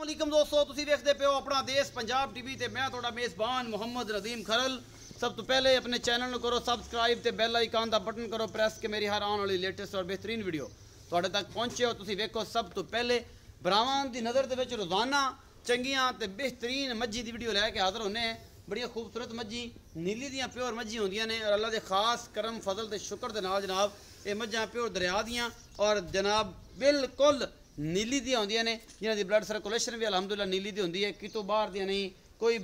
अस्सलामुअलैकुम दोस्तों, तुसी देखते पे हो अपना देश पंजाब टीवी ते मैं थोड़ा मेज़बान मोहम्मद नदीम खरल। सब तो पहले अपने चैनल को करो सब्सक्राइब ते बेल आइकन का बटन करो प्रेस के मेरी हर आने वाली लेटेस्ट और बेहतरीन वीडियो थोड़े तक पहुँचे हो। तुसी देखो सब तो पहले भरावां दी नज़र दे विच रोज़ाना चंगियां ते बेहतरीन मज्जी दी वीडियो लैके हाज़र होने हैं। बड़िया खूबसूरत मज्जी नीली दियाँ प्योर मज्जी होंदियां ने और अल्लाह के खास करम फजल ते शुक्र दे नाल जनाब ये मज्जां प्योर दरिया दियां और जनाब बिल्कुल नीली दी होंदियां ने जिन्हां दी ब्लड सर्कुलेशन भी अलहमदुलिल्लाह नीली दी होंदी है। कितों बाहर दियां नहीं, कोई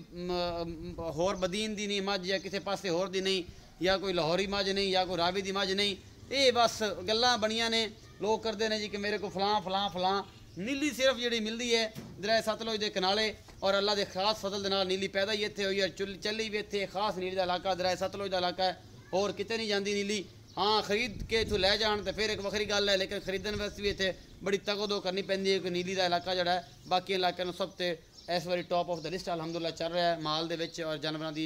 होर बदीन दी नहीं मज्ज या किसी पासे होर दी नहीं, या कोई लाहौरी मज्ज नहीं या कोई रावी दी मज्ज नहीं। ये बस गल्लां बनियां ने, लोग करते हैं जी कि मेरे को फलां फलां फलां। नीली सिर्फ जी मिलती है दरिया सतलुज के कनाले और अल्लाह के खास फजल के नाल नीली पैदा ही इत्थे हुई है, चली भी इत्थे खास नीली का इलाका दरिया सतलुज का इलाका है, होर किते नहीं जाती नीली। हाँ खरीद के इतों लै जान तो फिर एक वक्री गल है, लेकिन खरीदने वास्ते भी इतने बड़ी तगदो करनी पैंदी है कि नीली का इलाका जोड़ा है बाकी इलाकों में सब तो इस बारी टॉप ऑफ द लिस्ट अलहमदुलिल्लाह चल रहा है माल दे विच और जानवरों की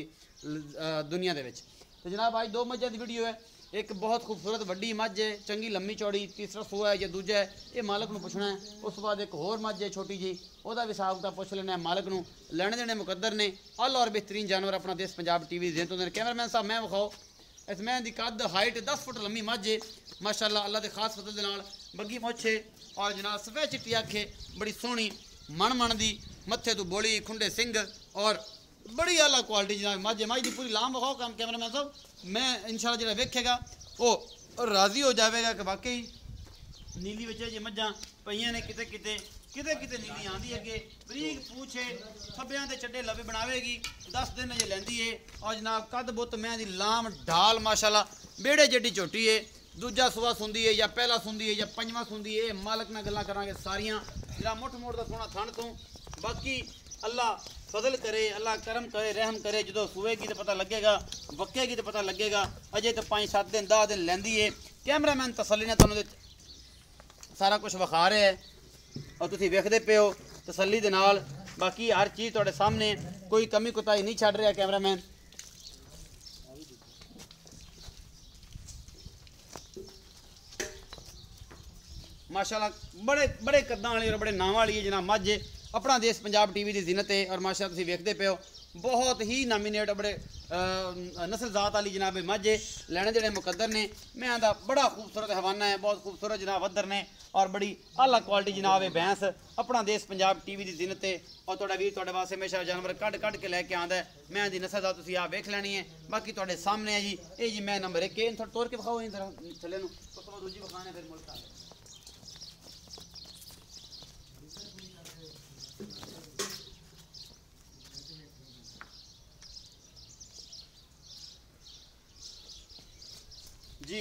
दुनिया दे विच। तो जनाब आज दो मज्जां की वीडियो है, एक बहुत खूबसूरत वड्डी मज्ज है चंगी लम्मी चौड़ी, तीसरा सूआ है या दूजा है ये मालक को पुछना है। उस बाद एक होर मज्ज है छोटी जी, वह भी हिसाब किताब पुछ लेना मालक को। लैने देने मुकद्दर ने अल और बेहतरीन जानवर अपना देश पंजाब टीवी देते होंगे। कैमरामैन साहब मैं विखाओ इस मैं की कद हाइट 10 फुट लम्मी मज्ज है माशाअल्लाह अल्लाह के खास फजल के नाल बग्गी मुछ है और जनाब सफेद चिट्टी अख है, बड़ी सोहनी मन दी, मत्थे तो बोली खुंडे सिंह और बड़ी आला क्वालिटी जनाब मज्ज है। मज्ज की पूरी लाम विखाओ काम कैमरामैन साहब, मैं इंशाल्लाह जो वेखेगा वो राजी हो जाएगा कि वाकई नीली बच्चे जी मज्जां पईयां ने किते किते किते किते नीली आँदी अगे बरीक पूछ है, थब्बियां ते चड्डे लवे बनावेगी, 10 दिन अजे लैंदी है और जनाब कद बुत मैं दी लाम ढाल माशाल्लाह बेड़े जड्डी झोटी है। दूजा सुबह सुंदी है या पहला सुंदी है या पंजवां सुंदी है, मालक नाल गल्लां करांगे सारियां जरा मुठ मोड़ दा सोना थण तूं। बाकी अल्लाह फजल करे, अल्लाह करम करे, रहम करे, जो सुएगी तो पता लगेगा, वक्केगी तो पता लगेगा। अजे तो 5-7 दिन 10 दिन लैंदी है। कैमरामैन तसल्ली ने तुहानूं सारा कुछ विखा रहे हैं और तुसीं वेखदे पे हो तसल्ली दे नाल। बाकी हर चीज़ तुहाडे सामने, कोई कमी कोताही नहीं छड्ड रहा कैमरामैन। माशाल्लाह बड़े बड़े कद्दां वाली और बड़े नाम वाली है जनाब मज्ज है अपना देश पंजाब टीवी की जिन्नत है और माशाल्लाह तुसीं वेखदे पे हो बहुत ही नामिनेट बड़े नस्ल जात वाली जनाब मज्ज है। लैने देने मुकद्दर ने, मैं दा बड़ा खूबसूरत हवाना है, बहुत खूबसूरत जनाब वद्दर ने और बड़ी आला क्वालिटी जनाब है भैंस अपना देश पंजाब टीवी की जिन्नत है। और तुहाडा वीर तुहाडे वास्ते हमेशा जानवर कट कट के लैके आंदा है। मैं दी नस्ल दा तुसीं आ वेख लैनी है। बाकी तुहाडे सामने है जी ये जी मैं नंबर 1 इन थोड़ा तोड़ के विखाओ इधर थल्ले नूं, उस तो बाद दूजी विखाने फिर मुल्क आ जी।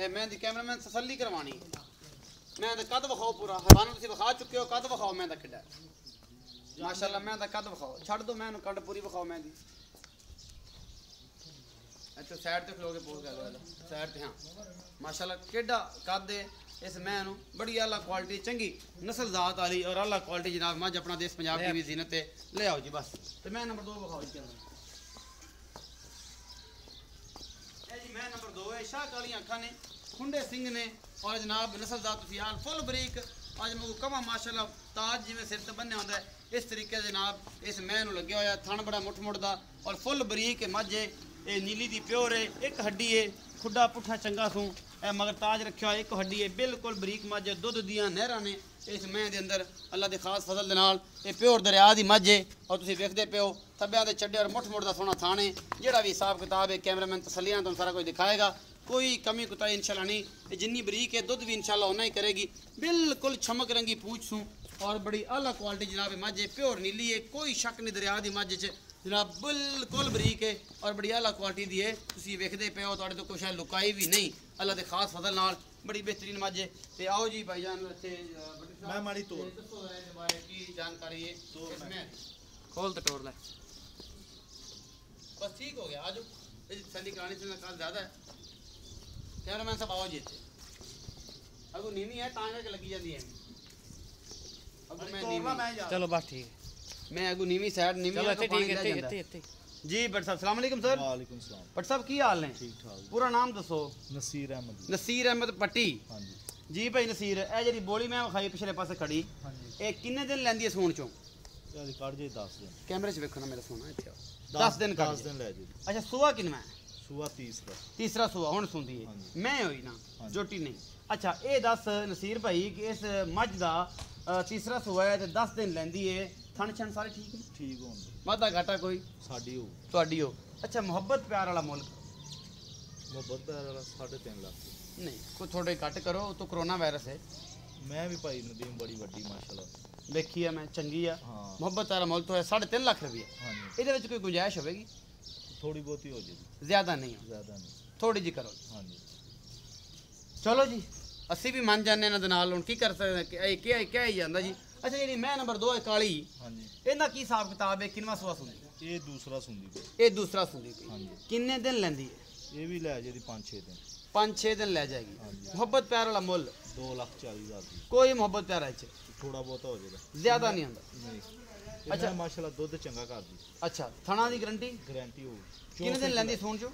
मैं दी कैमरामैन तसल्ली करवानी, मैं कद विखाओ पूरा हवाना तुसीं विखा चुके हो, कद विखाओ मैं किड्डा माशाल्लाह, मैं कद विखाओ छड्ड दो मैं कड पूरी विखाओ मैं दी। अच्छा साइड ते खलो के पोज कर लो साइड ते। हाँ माशाल्लाह केडा कद है इस मैं नूं, बड़ी आला क्वालिटी चंगी नस्ल जात वाली और आला क्वालिटी जनाब मज्ज अपना देश पंजाब टीवी ज़ीनत है। ले आओ जी बस। तो मैं नंबर 2 विखाओ जी मैं नंबर 2 है शाह कालियां अखा ने, खुंडे सिंह ने और जनाब नस्ल जात तुसीं फुल बरीक अज मैं कवा माशाल्लाह ताज जिवें सिर ते बन्ने होंदा है इस तरीके जनाब इस मैं नूं लग्या होया, थण बड़ा मुठ मुठदा और फुल बरीक मज्ज है। ये नीली दी प्योर है, एक हड्डी है, खुड्डा पुट्ठा चंगा सूं मगर ताज रखा एक हड्डी है, बिल्कुल बरीक मज्ज है, दुध दियां नहरां ने इस मैं दे अंदर अल्लाह के खास फजल दे नाल। ये प्योर दरिया दी मज्ज है और तुसीं वेखदे पे हो थब्बियां दे चड्डे और मुठ मुठ दा सोहना थान है। जेड़ा भी हिसाब किताब है कैमरामैन तसल्लियां तुहानूं सारा कुछ दिखाएगा, कोई कमी कोताही इंशाल्लाह नहीं। जिन्नी बरीक है दुध भी इंशाल्लाह उन्ना ही करेगी, बिल्कुल चमक रंगी पूछ सूं और बड़ी आला क्वालिटी जनाब मज्ज है, प्योर नीली है, कोई शक नहीं दरिया दी मज्ज च जनाब बिल्कुल बरीक है और बड़ी आला क्वालिटी दी है। तुसीं वेखदे पे हो तुहाडे तो कुछ लुकाई भी नहीं अल्लाह के खास फजल नाल, बड़ी बेहतरीन मज्ज है। तो आओ जी भाईजान मैं माड़ी तोड़ की जानकारी है तो इसमें खोल तो तोड़ लै बस ठीक हो गया। आज सली करानी से काल ज़्यादा है कैमरामैन साहब आओ जी इतने अगू नीवी है तां करके लगी जाती है अगू मैं नीवी चलो बस ठीक है मैं अगू नीवी साइड नीवी चलो ठीक है जी। बट साहब अस्सलाम वालेकुम सर। वालेकुम सलाम। बट साहब की हाल है? ठीक ठाक। पूरा नाम दसो। नसीर अहमद। नसीर अहमद पट्टी। हाँ जी जी भाई नसीर ए जी बोली मैं विखाई पिछले पासे खड़ी हाँ जी ए किन्ने दिन लैंदी है सूण चों? यार काट जे 10 दिन कैमरे च वेखो ना मेरा सोना इत्थे 10 दिन काट 10 दिन ले जी अच्छा सूआ किनवा है सुआ तीसरा सूआ हुण सुंदी है हाँ मैं होई ना हाँ जोटी नहीं अच्छा ये दस नसीर भाई कि इस मझ दा तीसरा सूआ है ते 10 दिन लैंदी है थन छन सारे ठीक ने ठीक होंगे वादा घाटा कोई साडी हो तुहाडी हो अच्छा मोहब्बत प्यार वाला मुल्क मोहब्बत वाला 3.5 लाख नहीं कोई थोड़े घट करो तो कोरोना वायरस है मैं भी भाई नदीम बड़ी वड्डी माशाल्लाह देखी है मैं चंगी है हाँ मोहब्बत वाला मुल्क तो है 3.5 लाख रुपये हाँ जी ਇਹਦੇ ਵਿੱਚ ਕੋਈ ਗੁੰਜਾਇਸ਼ ਹੋਵੇਗੀ थोड़ी बहुत ही हो जाएगी ਜ਼ਿਆਦਾ ਨਹੀਂ ਹੋ ज़्यादा नहीं ਥੋੜੀ ਜੀ ਕਰੋ हाँ जी ਚਲੋ ਜੀ ਅਸੀਂ ਵੀ ਮੰਨ ਜਾਂਦੇ ਇਹਨਾਂ ਦੇ ਨਾਲ ਹੁਣ ਕੀ ਕਰ ਸਕਦੇ ਕਿ ਇਹ ਕਿਹਾ ਹੀ ਜਾਂਦਾ ਜੀ ਅੱਛਾ ਜਿਹੜੀ ਮੈਂ ਨੰਬਰ 2 ਹੈ ਕਾਲੀ हाँ जी ਇਹਦਾ ਕੀ ਹਿਸਾਬ ਕਿਤਾਬ ਹੈ ਕਿੰਨਵਾ ਸਵਾ ਸੁੰਦੀ ये दूसरा सुनदी पे ਇਹ ਦੂਸਰਾ ਸੁੰਦੀ ਪਈ हाँ जी ਕਿੰਨੇ ਦਿਨ ਲੈਂਦੀ ਹੈ ये भी ले जी 5-6 दिन 5-6 दिन ਲੈ ਜਾਏਗੀ हाँ जी ਮੁਹੱਬਤ ਪਿਆਰ ਵਾਲਾ ਮੁੱਲ 2,40,000 की ਕੋਈ ਮੁਹੱਬਤ ਪਿਆਰ ਹੈ थोड़ा बहुत हो जाएगा ਜ਼ਿਆਦਾ ਨਹੀਂ ਹੁੰਦਾ नहीं अच्छा। अच्छा माशाल्लाह दूध चंगा कर दी ਅੱਛਾ ਥਣਾ ਦੀ ਗਰੰਟੀ गारंटी हो ਕਿੰਨੇ ਦਿਨ ਲੈਂਦੀ ਸੂਣ ਚੋ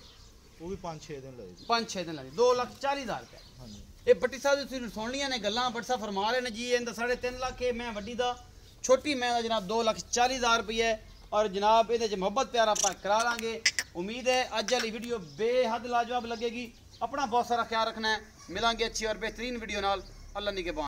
वो भी 5-6 दिन लगेगी 5-6 ਦਿਨ ਲੈਂਦੀ 2,40,000 ਰੁਪਏ हाँ जी ਇਹ ਬੱਟੀ ਸਾਹਿਬ ਜੀ ਤੁਸੀਂ ਸੁਣ ਲੀਆਂ ਨੇ ਗੱਲਾਂ ਬੱਟੀ ਸਾਹਿਬ ਫਰਮਾ ਰਹੇ ਨੇ ਜੀ ਇਹਦਾ 3.5 ਲੱਖ ਹੈ ਮੈਂ ਵੱਡੀ ਦਾ ਛੋਟੀ ਮੈਂ ਦਾ ਜਨਾਬ 2,40,000 ਰੁਪਏ ਔਰ ਜਨਾਬ ਇਹਦੇ ਚ ਮੁਹੱਬਤ ਪਿਆਰ ਆਪਾਂ ਕਰਾ ਲਾਂਗੇ ਉਮੀਦ ਹੈ ਅੱਜ ਵਾਲੀ ਵੀਡੀਓ ਬੇਹੱਦ ਲਾਜਵਾਬ ਲੱਗੇਗੀ अपना बहुत सारा ख्याल रखना है मिलेंगे अच्छी और बेहतरीन वीडियो नाल अल्लाह निगहबान।